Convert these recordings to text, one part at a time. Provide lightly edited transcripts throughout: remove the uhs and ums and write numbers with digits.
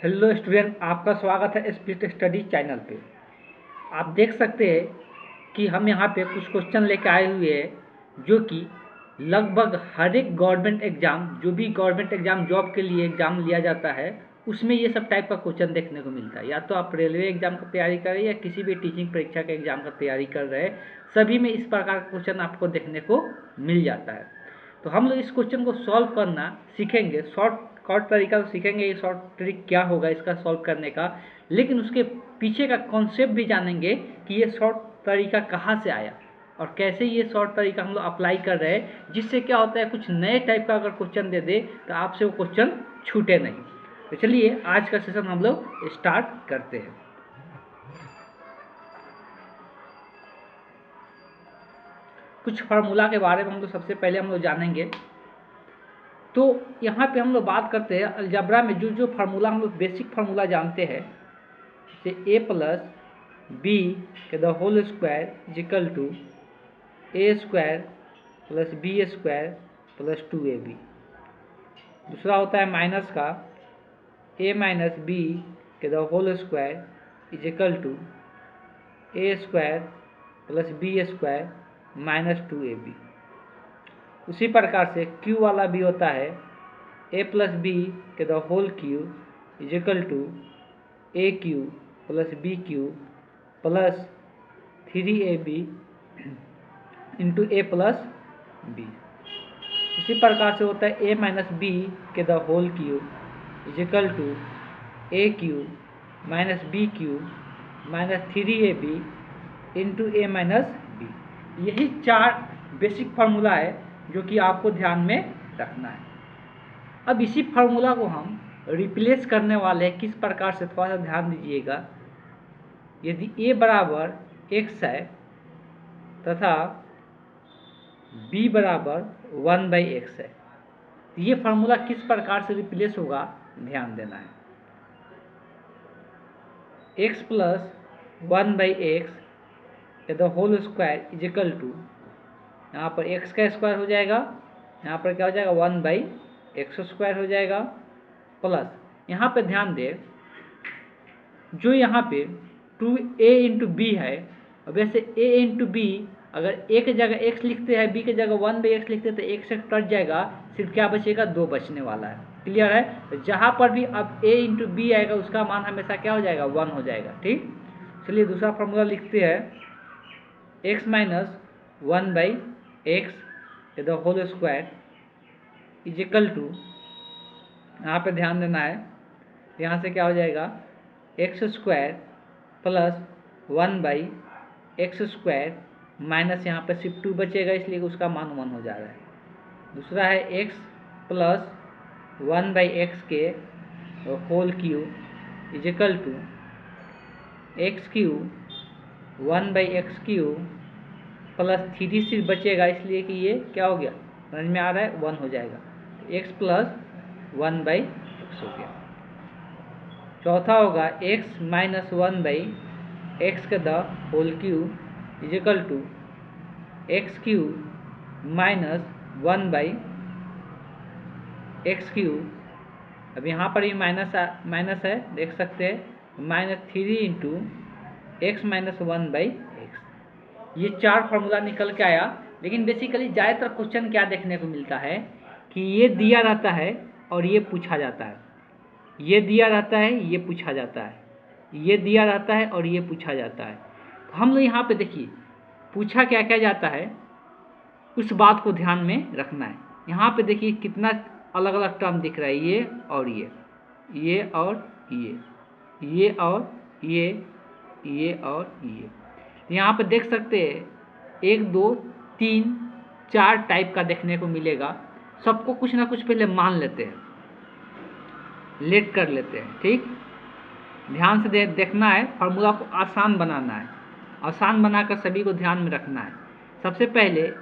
Hello student, आपका स्वागत है स्प्लिट स्टडी चैनल पे। आप देख सकते हैं कि हम यहाँ पे कुछ क्वेश्चन लेके आए हुए हैं जो कि लगभग हर एक गवर्नमेंट एग्ज़ाम, जो भी गवर्नमेंट एग्ज़ाम जॉब के लिए एग्ज़ाम लिया जाता है, उसमें ये सब टाइप का क्वेश्चन देखने को मिलता है। या तो आप रेलवे एग्ज़ाम की तैयारी कर रहे हैं या किसी भी टीचिंग परीक्षा के एग्ज़ाम का तैयारी कर रहे हैं, सभी में इस प्रकार का क्वेश्चन आपको देखने को मिल जाता है। तो हम लोग इस क्वेश्चन को सॉल्व करना सीखेंगे। शॉर्ट तरीका तो सीखेंगे, ये शॉर्ट ट्रिक क्या होगा इसका सॉल्व करने का, लेकिन उसके पीछे का कॉन्सेप्ट भी जानेंगे कि ये शॉर्ट तरीका कहाँ से आया और कैसे ये शॉर्ट तरीका हम लोग अप्लाई कर रहे हैं, जिससे क्या होता है कुछ नए टाइप का अगर क्वेश्चन दे दे तो आपसे वो क्वेश्चन छूटे नहीं। तो चलिए आज का सेशन हम लोग स्टार्ट करते हैं। कुछ फार्मूला के बारे में हम लोग सबसे पहले हम लोग जानेंगे। तो यहाँ पे हम लोग बात करते हैं अलजेब्रा में जो फार्मूला हम लोग बेसिक फार्मूला जानते हैं, जैसे a प्लस बी के the whole square is equal to A square plus B square plus 2ab। दूसरा होता है माइनस का a माइनस बी के the whole square is equal to A square plus B square minus 2ab। उसी प्रकार से q वाला भी होता है a प्लस बी के the whole cube is equal to A cube plus B cube plus 3ab into A plus B. इसी प्रकार से होता है a माइनस बी के the whole cube is equal to A cube minus B cube minus 3ab into A minus B. यही 4 basic formula है जो कि आपको ध्यान में रखना है। अब इसी फार्मूला को हम रिप्लेस करने वाले हैं किस प्रकार से, थोड़ा सा ध्यान दीजिएगा। यदि a बराबर x है तथा b बराबर 1/x है, तो ये फार्मूला किस प्रकार से रिप्लेस होगा ध्यान देना है। x plus 1/x the whole square is equal to, यहाँ पर x का स्क्वायर हो जाएगा, यहाँ पर क्या हो जाएगा 1/x स्क्वायर हो जाएगा, प्लस यहाँ पे ध्यान दे जो यहाँ पे 2a इंटू बी है। अब वैसे a इंटू बी अगर a की जगह x लिखते हैं, b की जगह 1/x लिखते हैं, तो एक से कट जाएगा, सिर्फ क्या बचेगा 2 बचने वाला है। क्लियर है? तो जहाँ पर भी अब a इंटू बी आएगा उसका मान हमेशा क्या हो जाएगा 1 हो जाएगा। ठीक, चलिए दूसरा फॉर्मूला लिखते हैं x minus 1/x the whole square is equal to, यहाँ पे ध्यान देना है, यहाँ से क्या हो जाएगा x square plus 1/x square minus यहाँ पे सिर्फ 2 बचेगा, इसलिए उसका मान 1 हो जा रहा है। दूसरा है x प्लस 1/x के whole cube is equal to X cube 1/x cube plus 3 सिर्फ बचेगा, इसलिए कि ये क्या हो गया समझ में आ रहा है 1 हो जाएगा, तो x प्लस 1/x हो गया। चौथा होगा x माइनस 1/x के the whole cube is equal to X cube minus 1/x cube. अब यहाँ पर ये माइनस है, देख सकते हैं, minus 3 into x minus 1/x। ये 4 फार्मूला निकल के आया। लेकिन बेसिकली ज़्यादातर क्वेश्चन क्या देखने को मिलता है कि ये दिया रहता है और ये पूछा जाता है, ये दिया रहता है, ये पूछा जाता है, ये दिया रहता है और ये पूछा जाता है। तो हम लोग यहाँ पे देखिए पूछा क्या क्या जाता है, उस बात को ध्यान में रखना है। यहाँ पे देखिए कितना अलग अलग टर्म दिख रहा है, ये और ये और ये और ये और ये। यहाँ पे देख सकते हैं 1 2 3 4 टाइप का देखने को मिलेगा। सबको कुछ ना कुछ पहले मान लेते हैं, लेट कर लेते हैं। ठीक, ध्यान से देखना है, फार्मूला को आसान बनाना है, आसान बनाकर सभी को ध्यान में रखना है। सबसे पहले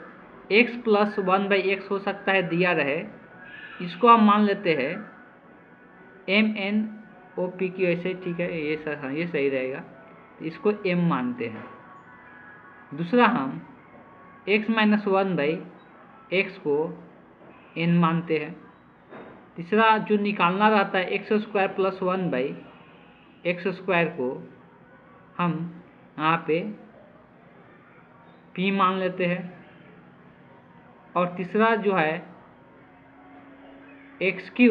x प्लस 1/x हो सकता है दिया रहे, इसको हम मान लेते हैं MNOP ऐसे, ठीक है, ये सही रहेगा, इसको m मानते हैं। दूसरा हम x माइनस 1/x को n मानते हैं। तीसरा जो निकालना रहता है x square plus 1/x square को हम यहाँ पे p मान लेते हैं, और तीसरा जो है x³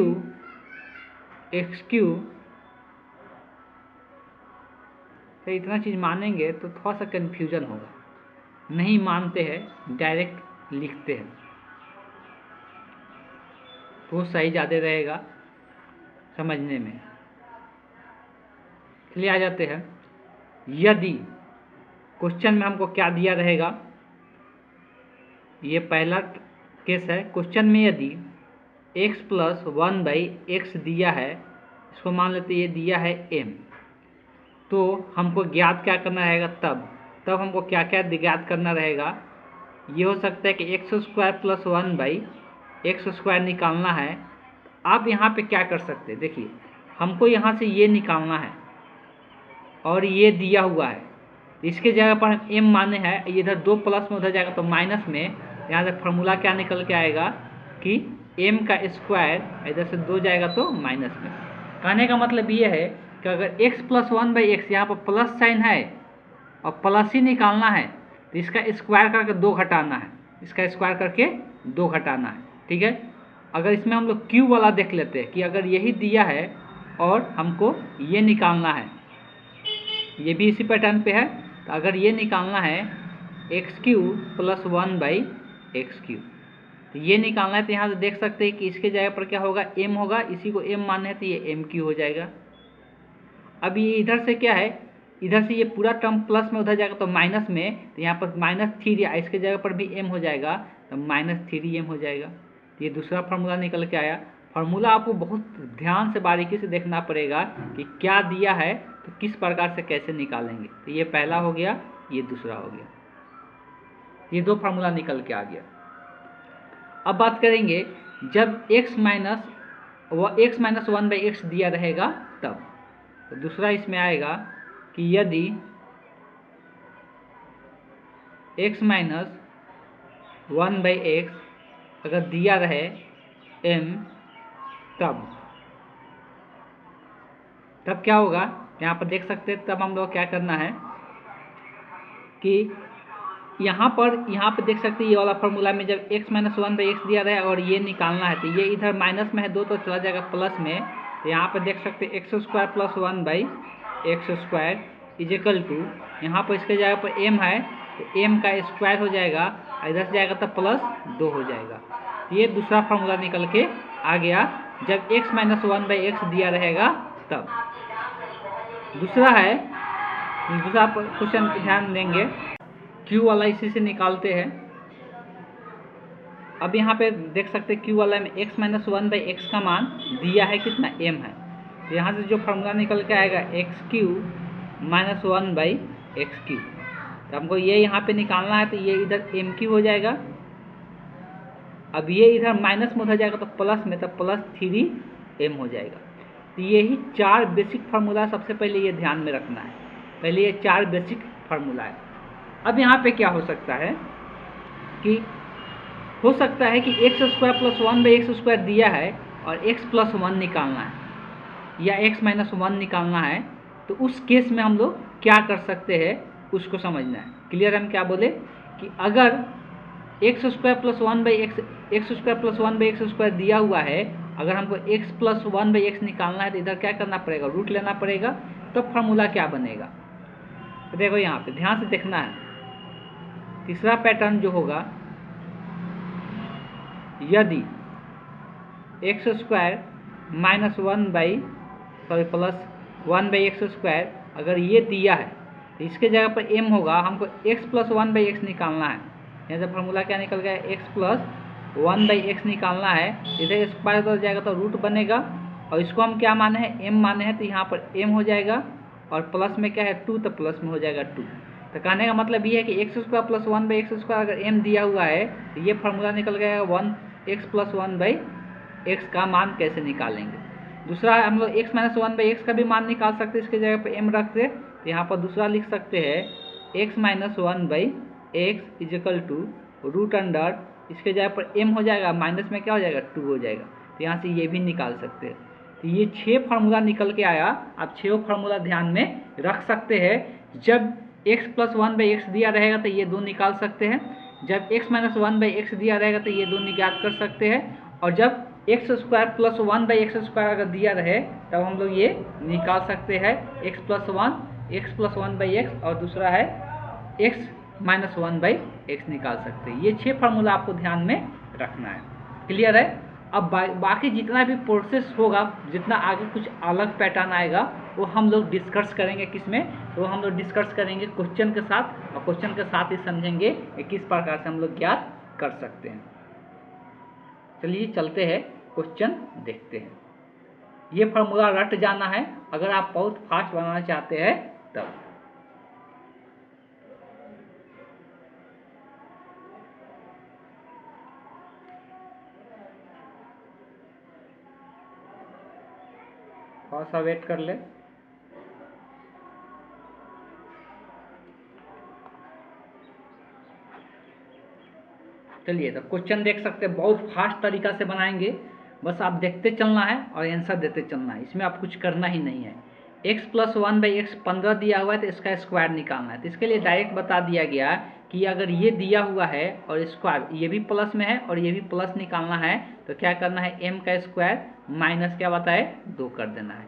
तो इतना चीज़ मानेंगे तो थोड़ा सा कन्फ्यूजन होगा, नहीं मानते हैं डायरेक्ट लिखते हैं तो सही ज़्यादा रहेगा समझने में। चलिए आ जाते हैं, यदि क्वेश्चन में हमको क्या दिया रहेगा, ये पहला केस है। क्वेश्चन में यदि x + 1/x दिया है, इसको मान लेते ये दिया है m, तो हमको ज्ञात क्या करना रहेगा, तब हमको क्या क्या ज्ञात करना रहेगा। ये हो सकता है कि x² + 1/x स्क्वायर निकालना है। आप यहाँ पे क्या कर सकते हैं, देखिए हमको यहाँ से ये निकालना है और ये दिया हुआ है, इसके जगह पर हम m माने हैं, इधर 2 प्लस में उधर जाएगा तो माइनस में, यहाँ से फार्मूला क्या निकल के आएगा कि m का स्क्वायर, इधर से 2 जाएगा तो माइनस में। कहने का मतलब ये है कि अगर x + 1/x यहाँ पर प्लस साइन है और प्लस ही निकालना है तो इसका स्क्वायर करके 2 घटाना है, इसका स्क्वायर करके 2 घटाना है, ठीक है। अगर इसमें हम लोग q वाला देख लेते हैं कि अगर यही दिया है और हमको ये निकालना है, ये भी इसी पैटर्न पे है, तो अगर ये निकालना है x³ + 1/x³, तो ये निकालना है तो यहाँ से देख सकते हैं कि इसके जगह पर क्या होगा, m होगा, इसी को m माने हैं तो ये m³ हो जाएगा। अब ये इधर से क्या है, इधर से ये पूरा टर्म प्लस में उधर जाएगा तो माइनस में, तो यहाँ पर -3, इसके जगह पर भी m हो जाएगा तो -3m हो जाएगा। तो ये दूसरा फार्मूला निकल के आया। फार्मूला आपको बहुत ध्यान से बारीकी से देखना पड़ेगा कि क्या दिया है तो किस प्रकार से कैसे निकालेंगे। तो ये पहला हो गया, ये दूसरा हो गया, ये 2 फार्मूला निकल के आ गया। अब बात करेंगे जब x - 1/x दिया रहेगा तब, तो दूसरा इसमें आएगा कि यदि x - 1/x अगर दिया रहे m, तब क्या होगा, यहाँ पर देख सकते हैं। तब हम लोग क्या करना है कि यहाँ पर देख सकते हैं ये वाला फार्मूला में जब x - 1/x दिया रहे और ये निकालना है, तो ये इधर माइनस में है 2 तो चला जाएगा प्लस में, तो यहाँ पर देख सकते हैं x² + 1/x स्क्वायर = यहाँ पर इसके जगह पर m है तो m का स्क्वायर हो जाएगा, इधर से जाएगा तो +2 हो जाएगा। तो ये दूसरा फार्मूला निकल के आ गया जब x - 1/x दिया रहेगा तब। दूसरा क्वेश्चन ध्यान देंगे, Q वाला इसी से निकालते हैं। अब यहाँ पे देख सकते हैं Q वाला में x - 1/x का मान दिया है कितना, m है, तो यहाँ से जो फार्मूला निकल के आएगा x³ - 1/x³, तो हमको ये यहाँ पे निकालना है तो ये इधर m³ हो जाएगा। अब ये इधर माइनस में उधर जाएगा तो प्लस में, तो +3m हो जाएगा। तो यही 4 बेसिक फार्मूला सबसे पहले ये ध्यान में रखना है, पहले ये 4 बेसिक फार्मूला है। अब यहाँ पे क्या हो सकता है कि x² + 1/x स्क्वायर दिया है और x + 1 निकालना है या x - 1 निकालना है, तो उस केस में हम लोग क्या कर सकते हैं उसको समझना है। क्लियर, हम क्या बोले कि अगर x² + 1/x स्क्वायर दिया हुआ है, अगर हमको x + 1/x निकालना है तो इधर क्या करना पड़ेगा, रूट लेना पड़ेगा, तब फार्मूला क्या बनेगा। तो देखो यहाँ पे ध्यान से देखना है, तीसरा पैटर्न जो होगा, यदि x² - 1/x स्क्वायर अगर ये दिया है तो इसके जगह पर m होगा, हमको x + 1/x निकालना है। यहाँ से फार्मूला क्या निकल गया, x + 1/x निकालना है, इधर स्क्वायर हो जाएगा तो रूट बनेगा, और इसको हम क्या माने हैं, m माने हैं, तो यहाँ पर m हो जाएगा, और प्लस में क्या है 2, तो प्लस में हो जाएगा 2। तो कहने का मतलब ये है कि x² + 1/x स्क्वायर अगर m दिया हुआ है तो ये फार्मूला निकल गया 1x + 1/x का मान कैसे निकालेंगे। दूसरा हम लोग x - 1/x का भी मान निकाल सकते हैं, इसके जगह पर m रखते, तो यहाँ पर दूसरा लिख सकते हैं x - 1/x = रूट अंडर, इसके जगह पर m हो जाएगा, माइनस में क्या हो जाएगा 2 हो जाएगा। तो यहाँ से ये भी निकाल सकते हैं। तो ये 6 फार्मूला निकल के आया। आप 6 फार्मूला ध्यान में रख सकते हैं। जब x + 1/x दिया रहेगा तो ये 2 निकाल सकते हैं। जब x - 1/x दिया रहेगा तो ये 2 ज्ञात कर सकते हैं। और जब x² + 1/x² अगर दिया रहे तब हम लोग ये निकाल सकते हैं x + 1 x + 1/x और दूसरा है x - 1/x निकाल सकते हैं। ये 6 फार्मूला आपको ध्यान में रखना है। क्लियर है? अब बाकी जितना भी प्रोसेस होगा, जितना आगे कुछ अलग पैटर्न आएगा वो हम लोग डिस्कस करेंगे। किसमें? तो हम लोग डिस्कस करेंगे क्वेश्चन के साथ, और क्वेश्चन के साथ ही समझेंगे कि किस प्रकार से हम लोग ज्ञात कर सकते हैं। चलिए चलते हैं, क्वेश्चन देखते हैं। ये फार्मूला रट जाना है अगर आप बहुत फास्ट बनाना चाहते हैं तब। थोड़ा सा वेट कर ले। चलिए तो क्वेश्चन देख सकते हैं, बहुत फास्ट तरीका से बनाएंगे। बस आप देखते चलना है और आंसर देते चलना है, इसमें आप कुछ करना ही नहीं है। x + 1/x 15 दिया हुआ है तो इसका स्क्वायर निकालना है। तो इसके लिए डायरेक्ट बता दिया गया कि अगर ये दिया हुआ है और स्क्वायर ये भी प्लस में है और ये भी प्लस निकालना है तो क्या करना है, m का स्क्वायर माइनस क्या बताए 2 कर देना है।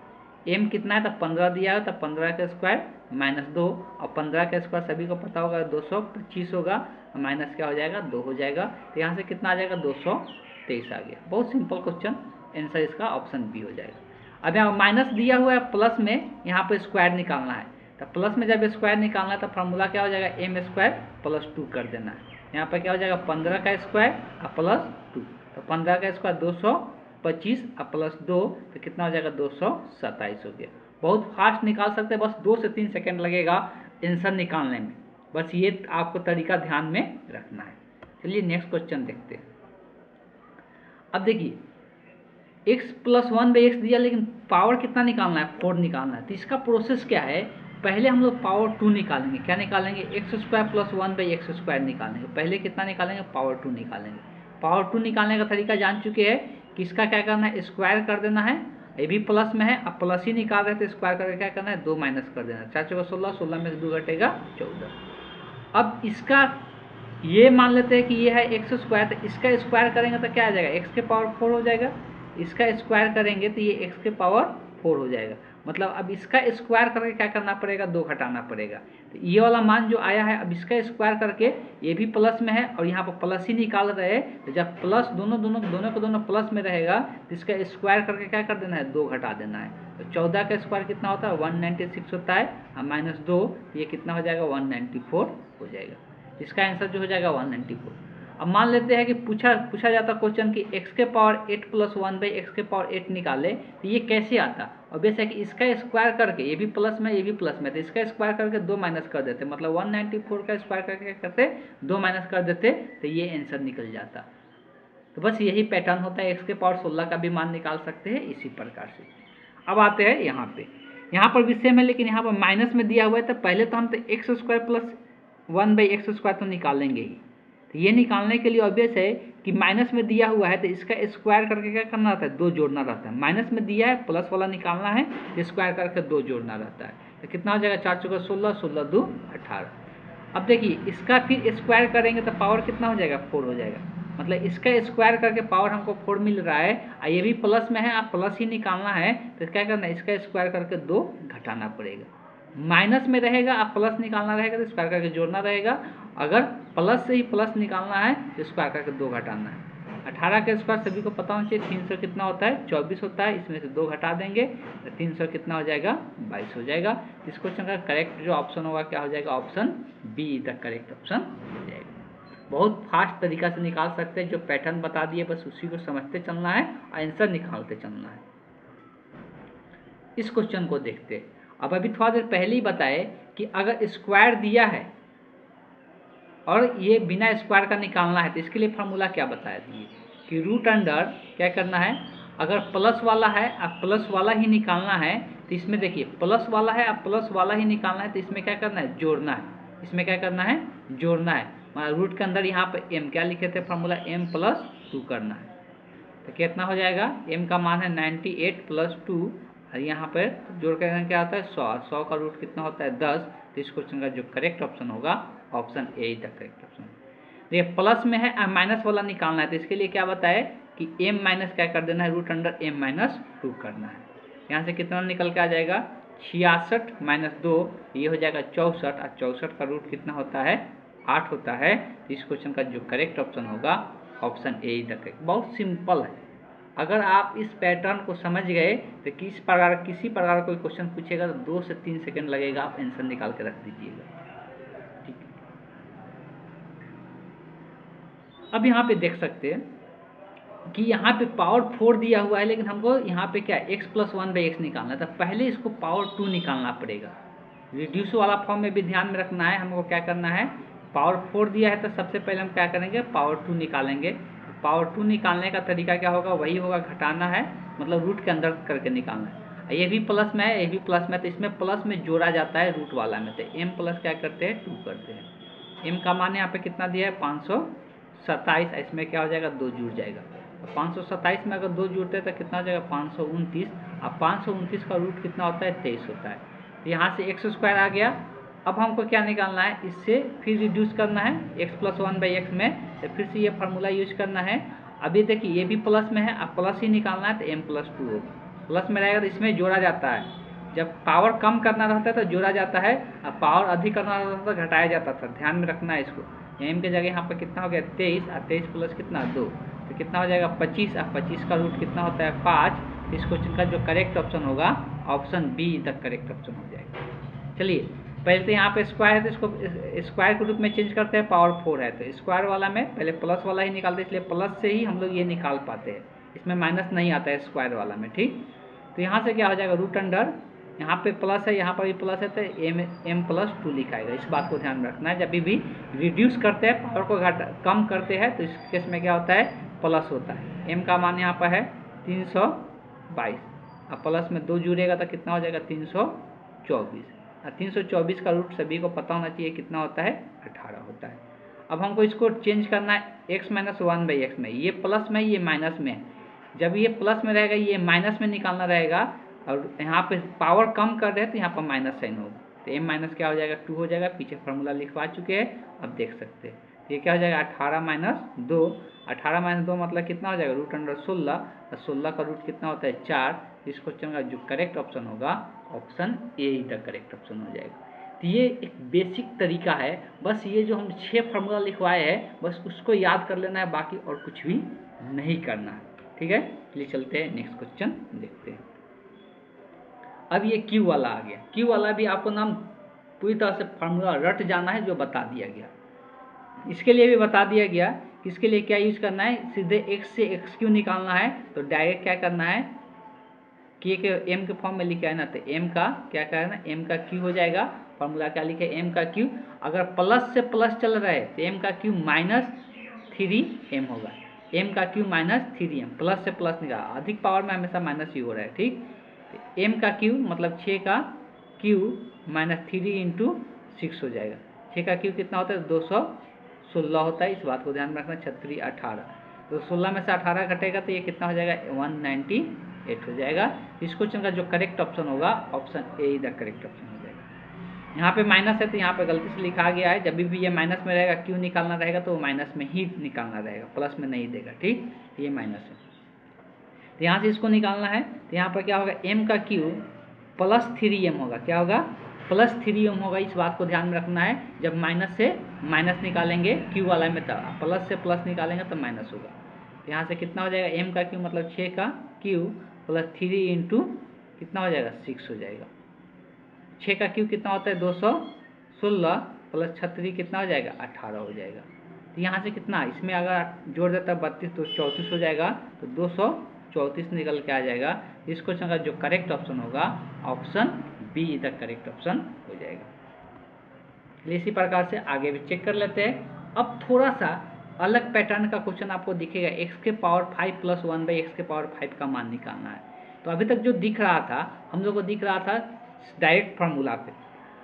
m कितना है तो 15 दिया है तो 15 का स्क्वायर -2 और 15 का स्क्वायर सभी को पता होगा 225 होगा, माइनस क्या हो जाएगा 2 हो जाएगा। तो यहाँ से कितना आ जाएगा 223 आ गया। बहुत सिंपल क्वेश्चन, आंसर इसका ऑप्शन बी हो जाएगा। अब यहाँ माइनस दिया हुआ है, प्लस में यहाँ पर स्क्वायर निकालना है। तो प्लस में जब स्क्वायर निकालना है तो फार्मूला क्या हो जाएगा, m² + 2 कर देना है। यहाँ पर क्या हो जाएगा 15 का स्क्वायर और +2, तो 15 का स्क्वायर 225 और +2 तो कितना हो जाएगा 227 हो गया। बहुत फास्ट निकाल सकते हैं, बस 2 से 3 सेकेंड लगेगा आंसर निकालने में। बस ये आपको तरीका ध्यान में रखना है। चलिए नेक्स्ट क्वेश्चन देखते हैं। अब देखिए x + 1/x दिया, लेकिन पावर कितना निकालना है 4 निकालना है। तो इसका प्रोसेस क्या है, पहले हम लोग पावर 2 निकालेंगे। क्या निकालेंगे, x² + 1/x² निकालेंगे। पहले कितना निकालेंगे, पावर 2 निकालेंगे। पावर 2 निकालने का तरीका जान चुके हैं कि इसका क्या करना है, स्क्वायर कर देना है। ये भी प्लस में है, अब प्लस ही निकाल रहे थे, स्क्वायर करके क्या करना है 2 माइनस कर देना है। 4 × 16, 16 में से 2 घटेगा 14। अब इसका ये मान लेते हैं कि ये है x², तो इसका स्क्वायर करेंगे तो क्या आ जाएगा, x के पावर 4 हो जाएगा। इसका स्क्वायर करेंगे तो ये x के पावर 4 हो जाएगा। मतलब अब इसका स्क्वायर करके क्या करना पड़ेगा, 2 घटाना पड़ेगा। तो ये वाला मान जो आया है, अब इसका स्क्वायर करके ये भी प्लस में है और यहाँ पर प्लस ही निकाल रहे हैं। तो जब प्लस दोनों प्लस में रहेगा तो इसका स्क्वायर करके क्या कर देना है, 2 घटा देना है। तो 14 का स्क्वायर कितना होता है 196 होता है, और -2 ये कितना हो जाएगा 194 हो जाएगा। इसका आंसर जो हो जाएगा 194। अब मान लेते हैं कि पूछा जाता क्वेश्चन कि x के पावर 8 + 1/x के पावर 8 निकाले, तो ये कैसे आता। और वैसे कि इसका स्क्वायर करके, ये भी प्लस में ये भी प्लस में, तो इसका स्क्वायर करके 2 माइनस कर देते, मतलब 194 का स्क्वायर करके क्या करते 2 माइनस कर देते, तो ये आंसर निकल जाता। तो बस यही पैटर्न होता है, x के पावर 16 का भी मान निकाल सकते हैं इसी प्रकार से। अब आते हैं यहाँ पर भी सेम है, लेकिन यहाँ पर माइनस में दिया हुआ है। तो पहले तो हम तो x² + 1/x² तो निकालेंगे ही। तो ये निकालने के लिए ऑब्वियस है कि माइनस में दिया हुआ है तो इसका स्क्वायर करके क्या करना रहता है, 2 जोड़ना रहता है। माइनस में दिया है, प्लस वाला निकालना है, स्क्वायर करके 2 जोड़ना रहता है। तो कितना हो जाएगा 4 × 16, 16 × 2 18। अब देखिए इसका फिर स्क्वायर करेंगे तो पावर कितना हो जाएगा 4 हो जाएगा। मतलब इसका स्क्वायर करके पावर हमको 4 मिल रहा है, और ये भी प्लस में है, आप प्लस ही निकालना है। तो क्या करना है, इसका स्क्वायर करके 2 घटाना पड़ेगा। माइनस में रहेगा, आप प्लस निकालना रहेगा तो स्क्वायर करके जोड़ना रहेगा। अगर प्लस से ही प्लस निकालना है तो स्क्वायर करके 2 घटाना है। 18 का स्क्वायर सभी को पता होना चाहिए 300 कितना होता है 24 होता है। इसमें से 2 घटा देंगे तो 300 कितना हो जाएगा 22 हो जाएगा। इस क्वेश्चन का करेक्ट जो ऑप्शन होगा क्या हो जाएगा, option be the correct option हो जाएगा। बहुत फास्ट तरीका से निकाल सकते हैं, जो पैटर्न बता दिए बस उसी को समझते चलना है, आंसर निकालते चलना है। इस क्वेश्चन को देखते, अब अभी थोड़ा देर पहले ही बताए कि अगर स्क्वायर दिया है और ये बिना स्क्वायर का निकालना है तो इसके लिए फार्मूला क्या बताया दिए कि रूट अंडर क्या करना है, अगर प्लस वाला है अब प्लस वाला ही निकालना है तो इसमें देखिए प्लस वाला है अब प्लस वाला ही निकालना है तो इसमें क्या करना है, जोड़ना है। इसमें क्या करना है, जोड़ना है। रूट के अंदर यहाँ पर m क्या लिखे थे फार्मूला m + 2 करना है। तो कितना हो जाएगा, m का मान है 98 प्लस 2 और यहाँ पर जोड़ कर क्या आता है 100 का रूट कितना होता है 10। तो इस क्वेश्चन का जो करेक्ट ऑप्शन होगा option A the correct option. ये प्लस में है माइनस वाला निकालना है, तो इसके लिए क्या बताए कि m माइनस क्या कर देना है रूट अंडर m माइनस 2 करना है। यहाँ से कितना निकल के आ जाएगा 66 माइनस 2 ये हो जाएगा 64 और 64 का रूट कितना होता है 8 होता है। तो इस क्वेश्चन का जो करेक्ट ऑप्शन होगा ऑप्शन ए द करेक्ट। बहुत सिंपल है, अगर आप इस पैटर्न को समझ गए तो किसी प्रकार कोई क्वेश्चन पूछेगा तो 2 से 3 सेकंड लगेगा, आप आंसर निकाल के रख दीजिएगा। ठीक है, अब यहाँ पे देख सकते हैं कि यहाँ पे पावर 4 दिया हुआ है, लेकिन हमको यहाँ पे क्या x प्लस 1/x निकालना है, तो पहले इसको पावर 2 निकालना पड़ेगा। रिड्यूस वाला फॉर्म में भी ध्यान में रखना है, हमको क्या करना है पावर 4 दिया है तो सबसे पहले हम क्या करेंगे पावर 2 निकालेंगे। पावर 2 निकालने का तरीका क्या होगा, वही होगा घटाना है, मतलब रूट के अंदर करके निकालना है। ये भी प्लस में है, ये भी प्लस में है, तो इसमें प्लस में जोड़ा जाता है रूट वाला में, तो m प्लस क्या करते हैं 2 करते हैं। m का मान यहाँ पे कितना दिया है 527, इसमें क्या हो जाएगा 2 जुड़ जाएगा। 527 में अगर 2 जुड़ते हैं तो कितना हो जाएगा 529, और 529 का रूट कितना होता है 23 होता है। तो यहाँ से x स्क्वायर आ गया। अब हमको क्या निकालना है, इससे फिर रिड्यूस करना है x प्लस 1/x में, तो फिर से ये फार्मूला यूज करना है। अभी देखिए ये भी प्लस में है, अब प्लस ही निकालना है तो m प्लस 2 होगा। प्लस में रहेगा तो इसमें जोड़ा जाता है, जब पावर कम करना रहता है तो जोड़ा जाता है, और पावर अधिक करना रहता है तो घटाया जाता था। ध्यान में रखना है इसको। m के जगह यहाँ पर कितना हो गया 23, और 23 प्लस कितना 2, तो कितना हो जाएगा 25, और 25 का रूट कितना होता है 5। इस क्वेश्चन का जो करेक्ट ऑप्शन होगा option be the correct option हो जाएगा। चलिए पहले तो यहाँ पे स्क्वायर है तो इसको स्क्वायर के रूप में चेंज करते हैं, पावर 4 है तो स्क्वायर वाला में पहले प्लस वाला ही निकालते हैं, इसलिए प्लस से ही हम लोग ये निकाल पाते हैं, इसमें माइनस नहीं आता है स्क्वायर वाला में। ठीक, तो यहाँ से क्या हो जाएगा रूट अंडर, यहाँ पे प्लस है यहाँ पर भी प्लस है तो m प्लस 2 लिखाएगा। इस बात को ध्यान में रखना है, जब भी रिड्यूस करते हैं पावर को कम करते हैं तो इस केस में क्या होता है प्लस होता है। m का मान यहाँ पर है 322, अब प्लस में 2 जुड़ेगा तो कितना हो जाएगा 324, और 324 का रूट सभी को पता होना चाहिए कितना होता है 18 होता है। अब हमको इसको चेंज करना है x माइनस 1/x में, ये प्लस में ये माइनस में, जब ये प्लस में रहेगा ये माइनस में निकालना रहेगा, और यहाँ पे पावर कम कर रहे हैं तो यहाँ पर माइनस साइन होगा, तो m माइनस क्या हो जाएगा 2 हो जाएगा। पीछे फार्मूला लिखवा चुके हैं, अब देख सकते हैं। तो ये क्या हो जाएगा 18 माइनस 2, 18 माइनस 2 मतलब कितना हो जाएगा रूट अंडर 16, और 16 का रूट कितना होता है 4। इस क्वेश्चन का जो करेक्ट ऑप्शन होगा option A he the correct option हो जाएगा। तो ये एक बेसिक तरीका है, बस ये जो हम 6 फार्मूला लिखवाए हैं बस उसको याद कर लेना है, बाकी और कुछ भी नहीं करना है। ठीक है, चलिए चलते हैं नेक्स्ट क्वेश्चन देखते हैं। अब ये Q वाला आ गया, Q वाला भी आपको नाम पूरी तरह से फार्मूला रट जाना है जो बता दिया गया। इसके लिए भी बता दिया गया कि इसके लिए क्या यूज करना है, सीधे x से xq निकालना है तो डायरेक्ट क्या करना है k के m के फॉर्म में लिखा है ना, तो m का क्या करना है m का q हो जाएगा। फार्मूला क्या लिखे m का q, अगर प्लस से प्लस चल रहा है तो m का q माइनस 3m होगा, m का q माइनस 3m, प्लस से प्लस निकाला, अधिक पावर में हमेशा माइनस ही हो रहा है। ठीक, m का q मतलब 6 का q माइनस 3 इंटू 6 हो जाएगा। 6 का q कितना होता है 216 होता है, इस बात को ध्यान में रखना। 36 18, तो 16 में से 18 घटेगा तो ये कितना हो जाएगा 198 हो जाएगा। इस क्वेश्चन का जो करेक्ट ऑप्शन होगा option A the correct option हो जाएगा। यहाँ पे माइनस है तो यहाँ पे गलती से लिखा गया है, जब भी ये माइनस में रहेगा q निकालना रहेगा तो वो माइनस में ही निकालना रहेगा, प्लस में नहीं देगा। ठीक, ये माइनस है तो यहाँ से इसको निकालना है, तो यहाँ पर क्या होगा m का q प्लस 3m होगा, क्या होगा प्लस 3m होगा। इस बात को ध्यान में रखना है, जब माइनस से माइनस निकालेंगे q वाला में तो प्लस से प्लस निकालेंगे तो माइनस होगा। तो यहाँ से कितना हो जाएगा m का q मतलब 6 का q प्लस 3 इंटू कितना हो जाएगा 6 हो जाएगा। 6 का q कितना होता है 216 प्लस 36 कितना हो जाएगा 18 हो जाएगा। तो यहाँ से कितना, इसमें अगर जोड़ देता है 32 तो 34 हो जाएगा, तो 234 निकल के आ जाएगा। इस क्वेश्चन का जो करेक्ट ऑप्शन होगा option be the correct option हो जाएगा। इसी प्रकार से आगे भी चेक कर लेते हैं। अब थोड़ा सा अलग पैटर्न का क्वेश्चन आपको दिखेगा, x के पावर 5 प्लस 1/x के पावर 5 का मान निकालना है। तो अभी तक जो दिख रहा था हम लोग को दिख रहा था डायरेक्ट फार्मूला पे।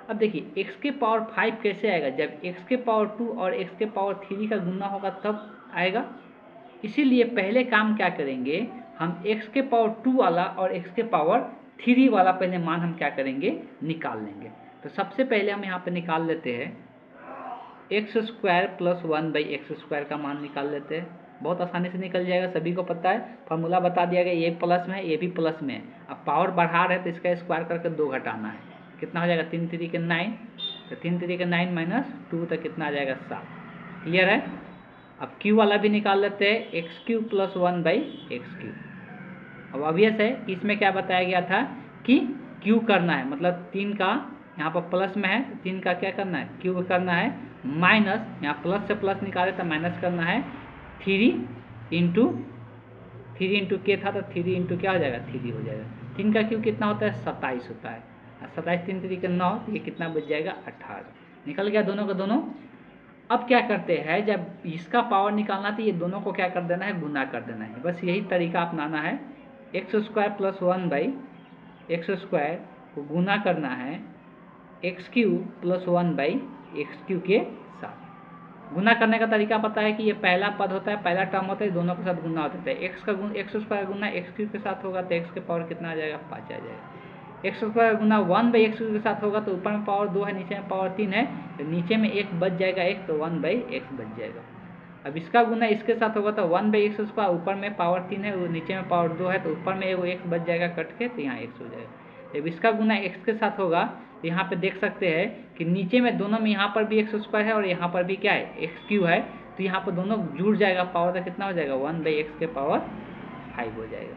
अब देखिए x के पावर 5 कैसे आएगा, जब x के पावर 2 और x के पावर 3 का गुना होगा तब आएगा। इसीलिए पहले काम क्या करेंगे, हम x के पावर 2 वाला और x के पावर 3 वाला पहले मान हम क्या करेंगे, निकाल लेंगे। तो सबसे पहले हम यहाँ पे निकाल लेते हैं x² + 1/x² का मान निकाल लेते हैं। बहुत आसानी से निकल जाएगा, सभी को पता है, फार्मूला बता दिया गया, ये प्लस में है ये भी प्लस में है। अब पावर बढ़ा रहे तो इसका स्क्वायर करके 2 घटाना है, कितना हो जाएगा 3 3 के 9, तो 3 3 के 9 - 2 तो कितना आ जाएगा 7। क्लियर है। अब q वाला भी निकाल लेते हैं, x³ + 1/x³। अब ऑब्वियस है कि इसमें क्या बताया गया था कि q करना है, मतलब 3 का यहाँ पर प्लस में है, 3 का क्या करना है, q करना है, माइनस यहाँ प्लस से प्लस निकाले तो माइनस करना है, 3 इंटू k था तो 3 इंटू क्या हो जाएगा 3 हो जाएगा। 3 का q कितना होता है 27 होता है, 27 3 3 के 9, तो ये कितना बच जाएगा 18। निकल गया दोनों का दोनों। अब क्या करते हैं, जब इसका पावर निकालना तो ये दोनों को क्या कर देना है, गुना कर देना है। बस यही तरीका अपनाना है, x² + 1/x² को गुना करना है x³ + 1/x³ के साथ। गुना करने का तरीका पता है कि ये पहला पद होता है, पहला टर्म होता है, दोनों के साथ गुना होता है। x² गुना x³ के साथ होगा तो x के पावर कितना आ जाएगा 5 आ जाएगा। x² गुना 1/x³ के साथ होगा तो ऊपर में पावर 2 है, नीचे में पावर 3 है, तो नीचे में 1 बच जाएगा, 1 तो 1/x बच जाएगा। अब इसका गुना इसके साथ होगा तो 1/x², ऊपर में पावर 3 है, नीचे में पावर 2 है, तो ऊपर में एगो x बच जाएगा कट के, तो यहाँ x हो जाएगा। जब इसका गुना x के साथ होगा तो यहाँ पे देख सकते हैं कि नीचे में दोनों में यहाँ पर भी x² है और यहाँ पर भी क्या है x³ है, तो यहाँ पर दोनों जुड़ जाएगा, पावर का कितना हो जाएगा 1/x के पावर 5 हो जाएगा।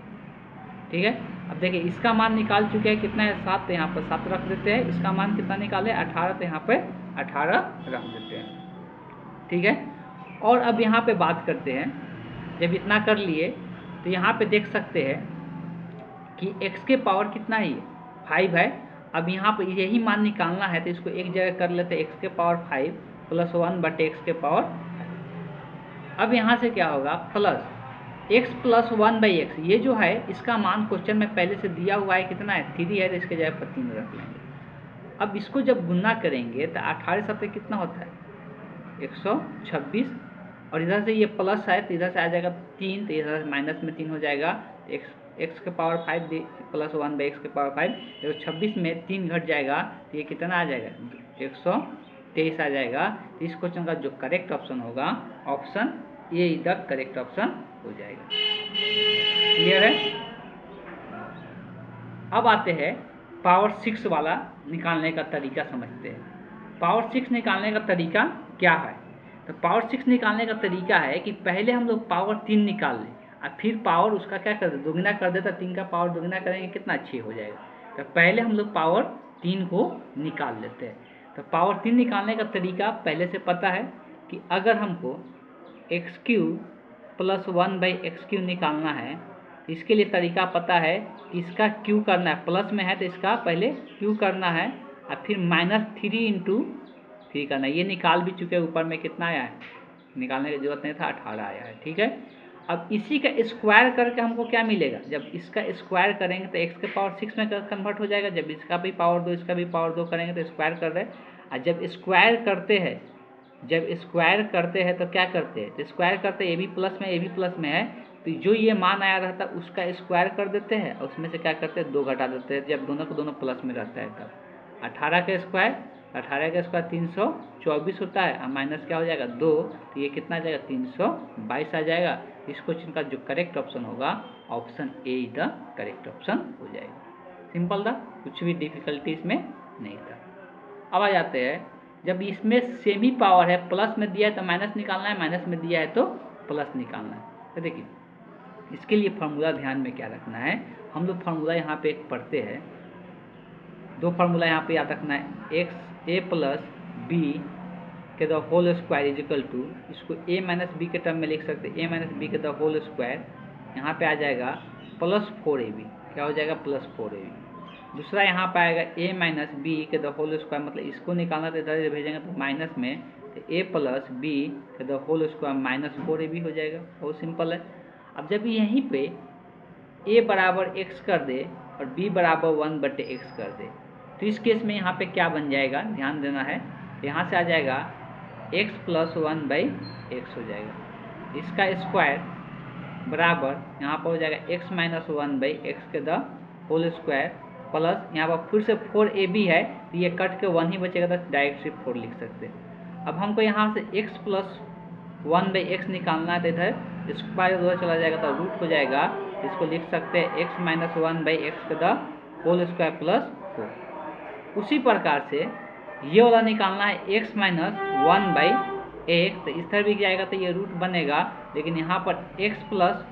ठीक है। अब देखिए इसका मान निकाल चुके हैं, कितना है 7, तो यहाँ पर 7 रख देते हैं। इसका मान कितना निकाले 18, तो यहाँ पे 18 रख देते हैं। ठीक है। और अब यहाँ पे बात करते हैं, जब इतना कर लिए तो यहाँ पे देख सकते हैं कि x के पावर कितना है, 5 है। अब यहाँ पर यही मान निकालना है तो इसको एक जगह कर लेते हैं, x के पावर 5 + 1/x के पावर 5। अब यहाँ से क्या होगा, प्लस x + 1/x, ये जो है इसका मान क्वेश्चन में पहले से दिया हुआ है, कितना है 3 है, तो इसके जगह पर 3 रख लेंगे। अब इसको जब गुना करेंगे तो 18 7 कितना होता है 126, और इधर से ये प्लस है तो इधर से आ जाएगा 3, तो इधर माइनस में 3 हो जाएगा, x के पावर 5 + 1/x के पावर 5, 126 में 3 घट जाएगा तो ये कितना आ जाएगा 123 आ जाएगा। तो इस क्वेश्चन का जो करेक्ट ऑप्शन होगा, option A is the correct option हो जाएगा। क्लियर है। अब आते हैं पावर 6 वाला निकालने का तरीका समझते हैं। पावर 6 निकालने का तरीका क्या है, तो पावर 6 निकालने का तरीका है कि पहले हम लोग पावर 3 निकाल लें और फिर पावर उसका क्या कर दे, दोगुना कर देता, 3 का पावर दोगुना करेंगे कितना 6 हो जाएगा। तो पहले हम लोग पावर 3 को निकाल लेते हैं। तो पावर 3 निकालने का तरीका पहले से पता है कि अगर हमको x³ + 1/x³ निकालना है तो इसके लिए तरीका पता है कि इसका q करना है, प्लस में है तो इसका पहले q करना है और फिर -3 इंटू 3 करना है। ये निकाल भी चुके, ऊपर में कितना आया है, निकालने की जरूरत नहीं था, 18 आया है। ठीक है। अब इसी का स्क्वायर करके हमको क्या मिलेगा, जब इसका स्क्वायर करेंगे तो x के पावर 6 में कन्वर्ट हो जाएगा। जब इसका भी पावर 2 इसका भी पावर 2 करेंगे तो स्क्वायर कर रहे हैं, और जब स्क्वायर करते हैं तो क्या करते हैं, तो स्क्वायर करते हैं, ए भी प्लस में है, तो जो ये मान आया रहता है उसका स्क्वायर कर देते हैं और उसमें से क्या करते हैं 2 घटा देते हैं, जब दोनों को दोनों प्लस में रहता है तब। 18 का स्क्वायर 324 होता है, और माइनस क्या हो जाएगा 2, तो ये कितना आ जाएगा 322 आ जाएगा। इस क्वेश्चन का जो करेक्ट ऑप्शन होगा, option A is the correct option हो जाएगा। सिंपल था, कुछ भी डिफिकल्टी इसमें नहीं था। अब आ जाते हैं, जब इसमें सेम ही पावर है, प्लस में दिया है तो माइनस निकालना है, माइनस में दिया है तो प्लस निकालना है। तो देखिए इसके लिए फार्मूला ध्यान में क्या रखना है, हम लोग फार्मूला यहाँ पे एक पढ़ते हैं, 2 फार्मूला यहाँ पे याद रखना है, a + b के the whole square is equal to, इसको a - b के टर्म में लिख सकते हैं, a - b के द होल स्क्वायर, यहाँ पे आ जाएगा +4ab, क्या हो जाएगा +4ab। दूसरा यहाँ पे आएगा a - b के द होल स्क्वायर, मतलब इसको निकालना तो इधर भेजेंगे तो माइनस में, तो a + b के द होल स्क्वायर -4ab हो जाएगा। बहुत सिंपल है। अब जब यहीं पे a बराबर x कर दे और b बराबर 1/x कर दे, तो इस केस में यहाँ पे क्या बन जाएगा, ध्यान देना है, यहाँ से आ जाएगा x + 1/x हो जाएगा। इसका स्क्वायर बराबर यहाँ पर हो जाएगा x माइनस 1/x के द होल स्क्वायर प्लस यहाँ पर फिर से 4ab है तो ये कट के 1 ही बचेगा तो डायरेक्ट सिर्फ 4 लिख सकते हैं। अब हमको यहाँ से x प्लस 1/x निकालना है तो इधर स्क्वायर उधर चला जाएगा तो रूट हो जाएगा, इसको लिख सकते हैं x माइनस 1/x के द होल स्क्वायर प्लस 4। उसी प्रकार से ये वाला निकालना है x माइनस 1/x, तो इस तरह भी जाएगा तो ये रूट बनेगा, लेकिन यहाँ पर x प्लस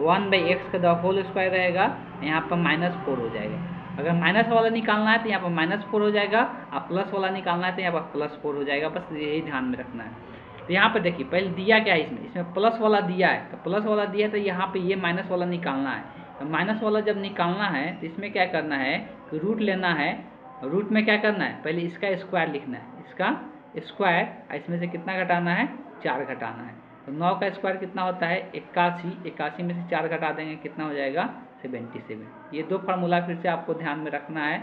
1/x का द होल स्क्वायर रहेगा, यहाँ पर -4 हो जाएगा। अगर माइनस वाला निकालना है तो यहाँ पर -4 हो जाएगा, और प्लस वाला निकालना है तो यहाँ पर +4 हो जाएगा। बस यही ध्यान में रखना है। तो यहाँ पर देखिए पहले दिया क्या है, इसमें प्लस वाला दिया है, तो प्लस वाला दिया तो यहाँ पे ये माइनस वाला निकालना है। तो माइनस वाला जब निकालना है तो इसमें क्या करना है कि रूट लेना है, रूट में क्या करना है पहले इसका स्क्वायर लिखना है, इसका स्क्वायर, इसमें से कितना घटाना है 4 घटाना है। तो 9 का स्क्वायर कितना होता है 81, 81 में से 4 घटा देंगे कितना हो जाएगा 77। ये दो फार्मूला फिर से आपको ध्यान में रखना है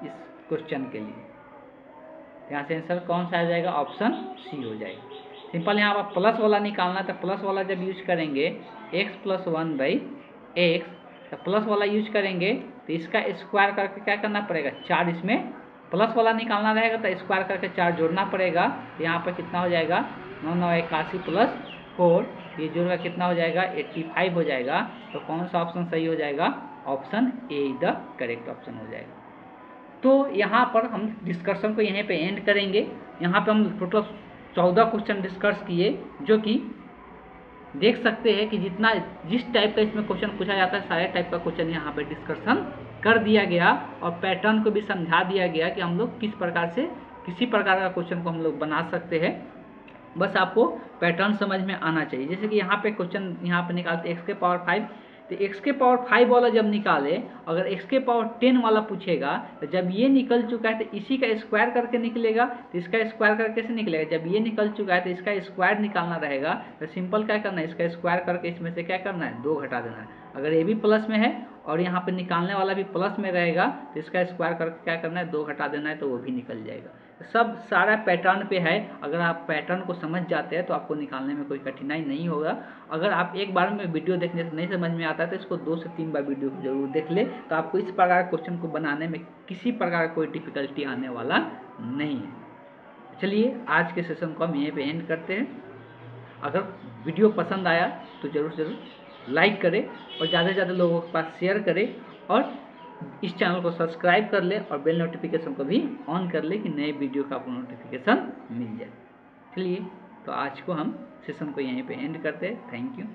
इस क्वेश्चन के लिए। यहाँ से आंसर कौन सा आ जाएगा, ऑप्शन सी हो जाएगा। सिंपल यहाँ पर प्लस वाला निकालना है तो प्लस वाला जब यूज करेंगे x प्लस 1/x, तो प्लस वाला यूज करेंगे तो इसका स्क्वायर करके क्या करना पड़ेगा 4, इसमें प्लस वाला निकालना रहेगा तो स्क्वायर करके 4 जोड़ना पड़ेगा। तो यहाँ पर कितना हो जाएगा 9 9 81 प्लस 4, ये जोड़कर कितना हो जाएगा 85 हो जाएगा। तो कौन सा ऑप्शन सही हो जाएगा, option A the correct option हो जाएगा। तो यहाँ पर हम डिस्कशन को यहीं पे एंड करेंगे। यहाँ पे हम टोटल 14 क्वेश्चन डिस्कस किए, जो कि देख सकते हैं कि जिस टाइप का इसमें क्वेश्चन पूछा जाता है सारे टाइप का क्वेश्चन यहाँ पे डिस्कशन कर दिया गया, और पैटर्न को भी समझा दिया गया कि हम लोग किस प्रकार से किसी प्रकार का क्वेश्चन को हम लोग बना सकते हैं। बस आपको पैटर्न समझ में आना चाहिए। जैसे कि यहाँ पे क्वेश्चन यहाँ पे निकालते x के पावर 5, तो x के पावर 5 वाला जब निकाले, अगर x के पावर 10 वाला पूछेगा तो जब ये निकल चुका है तो इसी का स्क्वायर करके निकलेगा, तो इसका स्क्वायर करके कैसे निकलेगा, जब ये निकल चुका है तो इसका स्क्वायर निकालना रहेगा। तो सिंपल क्या करना है, इसका स्क्वायर करके इसमें से क्या करना है 2 घटा देना है। अगर ये भी प्लस में है और यहाँ पे निकालने वाला भी प्लस में रहेगा तो इसका स्क्वायर करके क्या करना है 2 घटा देना है, तो वो भी निकल जाएगा। सब सारा पैटर्न पे है। अगर आप पैटर्न को समझ जाते हैं तो आपको निकालने में कोई कठिनाई नहीं होगा। अगर आप एक बार में वीडियो देखने से नहीं समझ में आता है तो इसको 2 से 3 बार वीडियो को जरूर देख ले, तो आपको इस प्रकार क्वेश्चन को बनाने में किसी प्रकार कोई डिफिकल्टी आने वाला नहीं है। चलिए आज के सेशन को हम यहीं पे एंड करते हैं। अगर वीडियो पसंद आया तो ज़रूर लाइक करें और ज़्यादा से ज़्यादा लोगों के पास शेयर करें, और इस चैनल को सब्सक्राइब कर ले और बेल नोटिफिकेशन को भी ऑन कर ले कि नए वीडियो का आपको नोटिफिकेशन मिल जाए। चलिए तो आज को हम सेशन को यहीं पे एंड करते हैं। Thank you.